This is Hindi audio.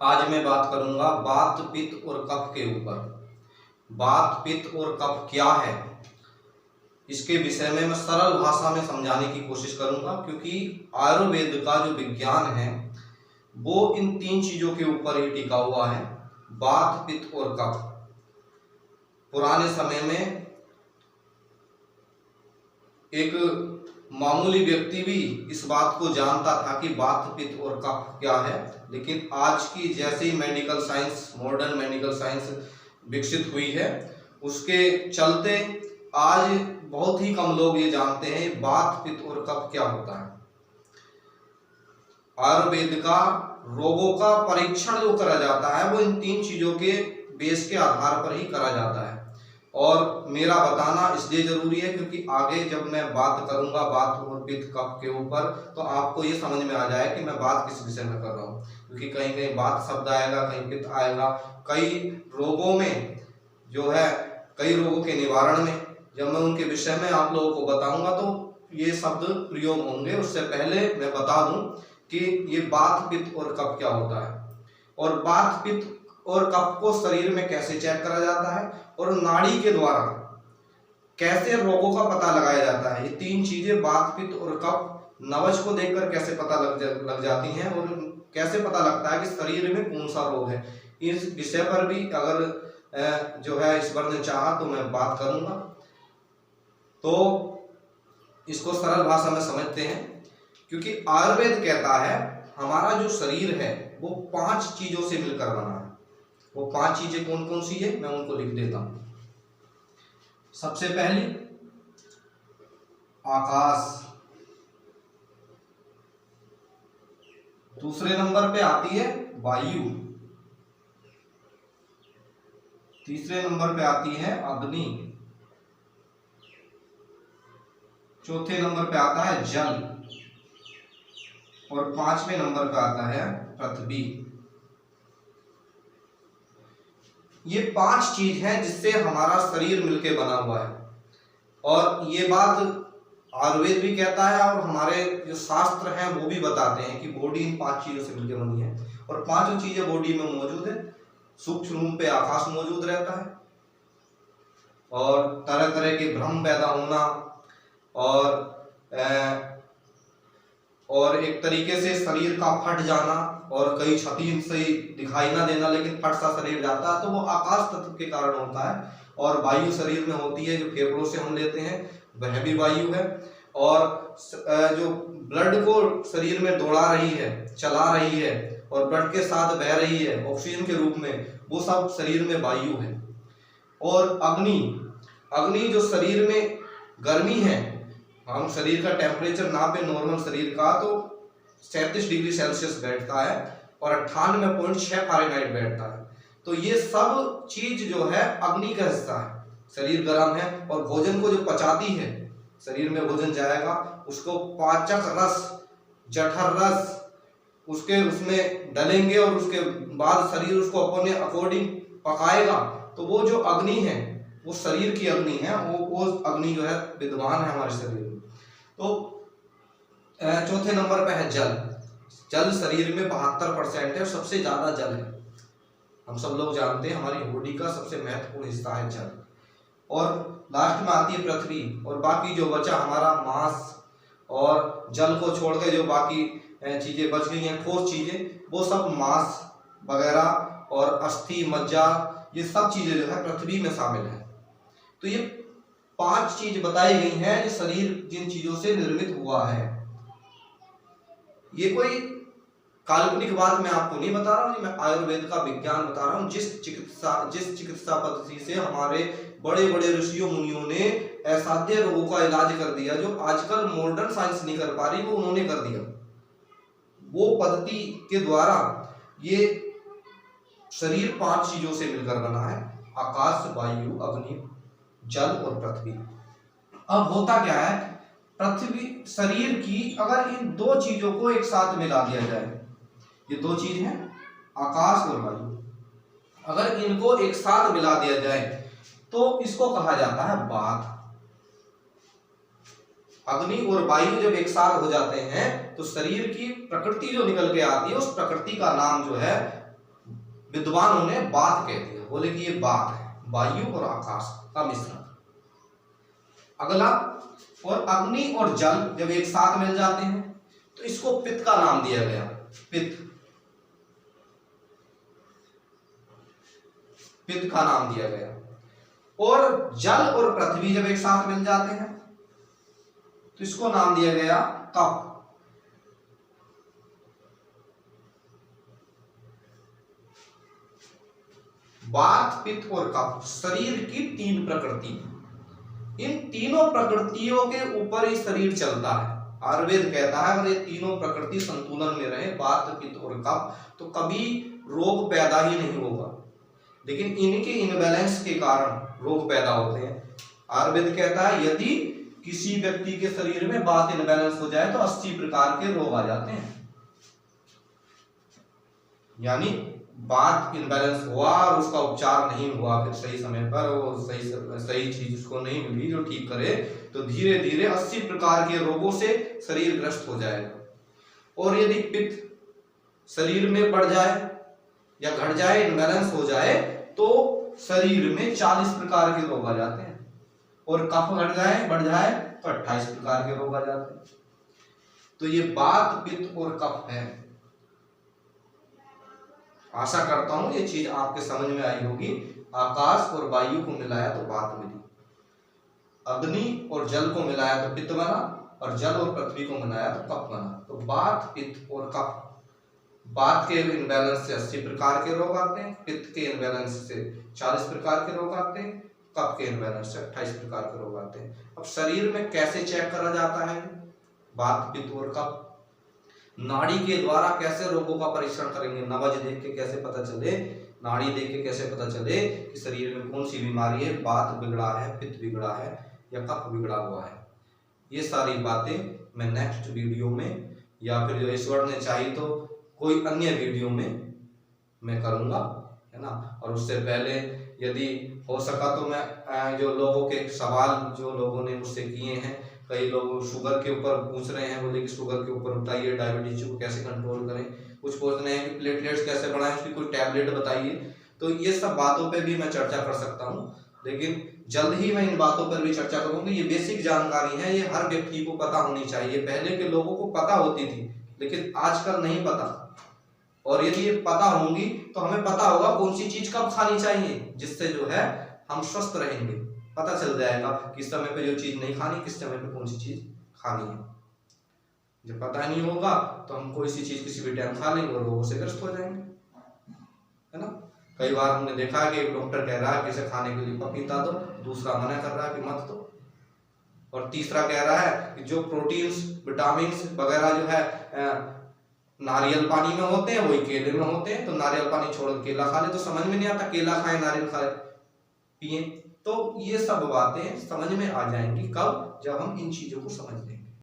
आज मैं बात करूंगा वात पित्त और कफ के ऊपर। वात पित्त और कफ क्या है, इसके विषय में मैं सरल भाषा में समझाने की कोशिश करूंगा, क्योंकि आयुर्वेद का जो विज्ञान है वो इन तीन चीजों के ऊपर ही टिका हुआ है, वात पित्त और कफ। पुराने समय में एक मामूली व्यक्ति भी इस बात को जानता था कि वात पित्त और कफ क्या है, लेकिन आज की जैसे ही medical science, modern medical science विकसित हुई है, उसके चलते आज बहुत ही कम लोग ये जानते हैं वात पित्त और कफ क्या होता है। आयुर्वेद का रोगों का परीक्षण जो करा जाता है वो इन तीन चीजों के बेस के आधार पर ही करा जाता है। और मेरा बताना इसलिए जरूरी है क्योंकि आगे जब मैं बात करूंगा वात और पित्त कफ के ऊपर, तो आपको ये समझ में आ जाए कि मैं बात किस विषय में कर रहा हूँ। क्योंकि कहीं कहीं वात शब्द आएगा, कहीं पित्त आएगा। कई रोगों में जो है, कई रोगों के निवारण में जब मैं उनके विषय में आप लोगों को बताऊंगा तो ये शब्द प्रयोग होंगे। उससे पहले मैं बता दूं कि ये वात पित्त और कफ क्या होता है, और वात पित्त और कफ को शरीर में कैसे चेक करा जाता है, और नाड़ी के द्वारा कैसे रोगों का पता लगाया जाता है। ये तीन चीजें वात पित्त और कफ नवज को देखकर कैसे पता लग जाती हैं, और कैसे पता लगता है कि शरीर में कौन सा रोग है। इस विषय पर भी अगर जो है ईश्वर ने चाहा तो मैं बात करूंगा। तो इसको सरल भाषा में समझते हैं, क्योंकि आयुर्वेद कहता है हमारा जो शरीर है वो 5 चीजों से मिलकर बना है। वो 5 चीजें कौन कौन सी है मैं उनको लिख देता हूं। सबसे पहली आकाश, दूसरे नंबर पे आती है वायु, तीसरे नंबर पे आती है अग्नि, चौथे नंबर पे आता है जल, और 5वें नंबर पे आता है पृथ्वी। ये 5 चीज है जिससे हमारा शरीर मिलके बना हुआ है। और ये बात आयुर्वेद भी कहता है और हमारे जो शास्त्र हैं वो भी बताते हैं कि बॉडी इन 5 चीजों से मिलके बनी है, और 5 चीजें बॉडी में मौजूद है। सूक्ष्म रूप पे आकाश मौजूद रहता है, और तरह तरह के भ्रम पैदा होना, और एक तरीके से शरीर का फट जाना, और कई क्षति से दिखाई ना देना लेकिन फट सा शरीर जाता है, तो वो आकाश तत्व के कारण होता है। और वायु शरीर में होती है जो फेफड़ों से हम लेते हैं, वह भी वायु है। और जो ब्लड को शरीर में दौड़ा रही है, चला रही है, और ब्लड के साथ बह रही है ऑक्सीजन के रूप में, वो सब शरीर में वायु है। और अग्नि जो शरीर में गर्मी है, हम शरीर का टेम्परेचर नापे नॉर्मल शरीर का तो 37 डिग्री सेल्सियस बैठता है, और 98.6 फ़ारेनहाइट बैठता है। तो ये सब चीज जो है अग्नि का हिस्सा है। शरीर गर्म है, और भोजन को जो पचाती है, शरीर में भोजन जाएगा उसको पाचक रस, जठर रस उसमें डलेंगे, और उसके बाद शरीर उसको अपने अकॉर्डिंग पकाएगा। तो वो जो अग्नि है वो शरीर की अग्नि है, वो अग्नि जो है विद्वान है हमारे शरीर में। तो चौथे नंबर पे है जल। जल शरीर में 72% है, और सबसे ज्यादा जल है। हम सब लोग जानते हैं हमारी बॉडी का सबसे महत्वपूर्ण हिस्सा है जल। और लास्ट में आती है पृथ्वी, और बाकी जो बचा हमारा मांस, और जल को छोड़ के जो बाकी चीजें बच गई हैं, ठोस चीजें, वो सब मांस वगैरह और अस्थि, मज्जा, ये सब चीजें जो है पृथ्वी में शामिल है। तो ये 5 चीज बताई गई हैं जो शरीर जिन चीजों से निर्मित हुआ है। ये कोई काल्पनिक बात मैं आपको नहीं बता रहा हूँ, मैं आयुर्वेद का विज्ञान बता रहा हूँ। जिस चिकित्सा पद्धति से हमारे बड़े बड़े ऋषियों मुनियों ने असाध्य रोगों का इलाज कर दिया, जो आजकल मॉडर्न साइंस नहीं कर पा रही, वो उन्होंने कर दिया। वो पद्धति के द्वारा ये शरीर 5 चीजों से मिलकर बना है, आकाश, वायु, अग्नि, जल और पृथ्वी। अब होता क्या है, पृथ्वी शरीर की अगर इन 2 चीजों को एक साथ मिला दिया जाए, ये 2 चीज हैं आकाश और वायु, अगर इनको एक साथ मिला दिया जाए तो इसको कहा जाता है वात। अग्नि और वायु जब एक साथ हो जाते हैं तो शरीर की प्रकृति जो निकल के आती है, उस प्रकृति का नाम जो है विद्वान उन्हें बात कहते हैं, बोले कि ये बात है, वायु और आकाश का मिश्रण। अगला, और अग्नि और जल जब एक साथ मिल जाते हैं तो इसको पित्त का नाम दिया गया, पित्त, पित्त का नाम दिया गया। और जल और पृथ्वी जब एक साथ मिल जाते हैं तो इसको नाम दिया गया कफ। वात, पित्त और कफ शरीर की तीन प्रकृति, इन तीनों प्रकृतियों के ऊपर ही शरीर चलता है। आयुर्वेद कहता है अगर ये तीनों प्रकृति संतुलन में रहे, वात, पित्त और कफ, तो कभी रोग पैदा ही नहीं होगा। लेकिन इनके इनबैलेंस के कारण रोग पैदा होते हैं। आयुर्वेद कहता है यदि किसी व्यक्ति के शरीर में वात इनबैलेंस हो जाए तो 80 प्रकार के रोग आ जाते हैं। यानी वात इनबैलेंस हुआ और उसका उपचार नहीं हुआ फिर सही समय पर, वो सही चीज उसको नहीं मिली जो ठीक करे, तो धीरे धीरे 80 प्रकार के रोगों से शरीर ग्रस्त हो जाएगा। और यदि पित्त शरीर में बढ़ जाए या घट जाए, इनबैलेंस हो जाए, तो शरीर में 40 प्रकार के रोग आ जाते हैं। और कफ घट जाए, बढ़ जाए, तो 28 प्रकार के रोग आ जाते हैं। तो ये वात, पित्त और कफ है। आशा करता हूं ये चीज आपके समझ में आई होगी। आकाश और वायु को मिलाया तो वात मिली, अग्नि और जल को मिलाया तो पित्त बना, और जल और पृथ्वी को मिलाया तो कफ बना। तो वात, पित्त और कफ, वात के इनबैलेंस से 80 प्रकार के रोग आते हैं, पित्त के इनबैलेंस से 40 प्रकार के रोग आते हैं, कफ के इनबैलेंस से 28 प्रकार के रोग आते हैं। अब शरीर में कैसे चेक करा जाता है वात, पित्त और कफ? नाड़ी के द्वारा कैसे रोगों का परीक्षण करेंगे? नब्ज देख के कैसे पता चले, नाड़ी देख के कैसे पता चले कि शरीर में कौन सी बीमारी है, वात बिगड़ा है, पित्त बिगड़ा है या कफ बिगड़ा हुआ है? ये सारी बातें मैं नेक्स्ट वीडियो में या फिर जो ईश्वर ने चाहिए तो कोई अन्य वीडियो में मैं करूँगा, है ना। और उससे पहले यदि हो सका तो मैं जो लोगों के सवाल जो लोगों ने मुझसे किए हैं, कई लोग शुगर के ऊपर पूछ रहे हैं, बोले कि शुगर के ऊपर बताइए, डायबिटीज को कैसे कंट्रोल करें, कुछ पूछ रहे हैं कि प्लेटलेट्स कैसे बढ़ाएं, उसकी कोई टैबलेट बताइए। तो ये सब बातों पे भी मैं चर्चा कर सकता हूँ, लेकिन जल्द ही मैं इन बातों पर भी चर्चा करूंगी। ये बेसिक जानकारी है, ये हर व्यक्ति को पता होनी चाहिए। पहले के लोगों को पता होती थी लेकिन आजकल नहीं पता, और यदि ये पता होंगी तो हमें पता होगा कौन सी चीज कब खानी चाहिए, जिससे जो है हम स्वस्थ रहेंगे। पता चल जाएगा किस समय पे जो चीज नहीं खानी, किस समय पे कौन सी चीज खानी है। जब पता नहीं होगा तो हम कोई सी चीज किसी भी टाइम खा लेंगे और रोगों से ग्रस्त हो जाएंगे, है ना। कई बार हमने देखा है कि एक डॉक्टर कह रहा है कि इसे खाने के लिए पपीता दो, दूसरा मना कर रहा है कि मत दो, और तीसरा कह रहा है कि जो प्रोटीन्स, विटामिन वगैरह जो है नारियल पानी में होते हैं वही केले में होते हैं, तो नारियल पानी छोड़ केला खा ले। तो समझ में नहीं आता केला खाए नारियल खाए पिए। तो ये सब बातें समझ में आ जाएंगी कब? जब हम इन चीजों को समझ लेंगे।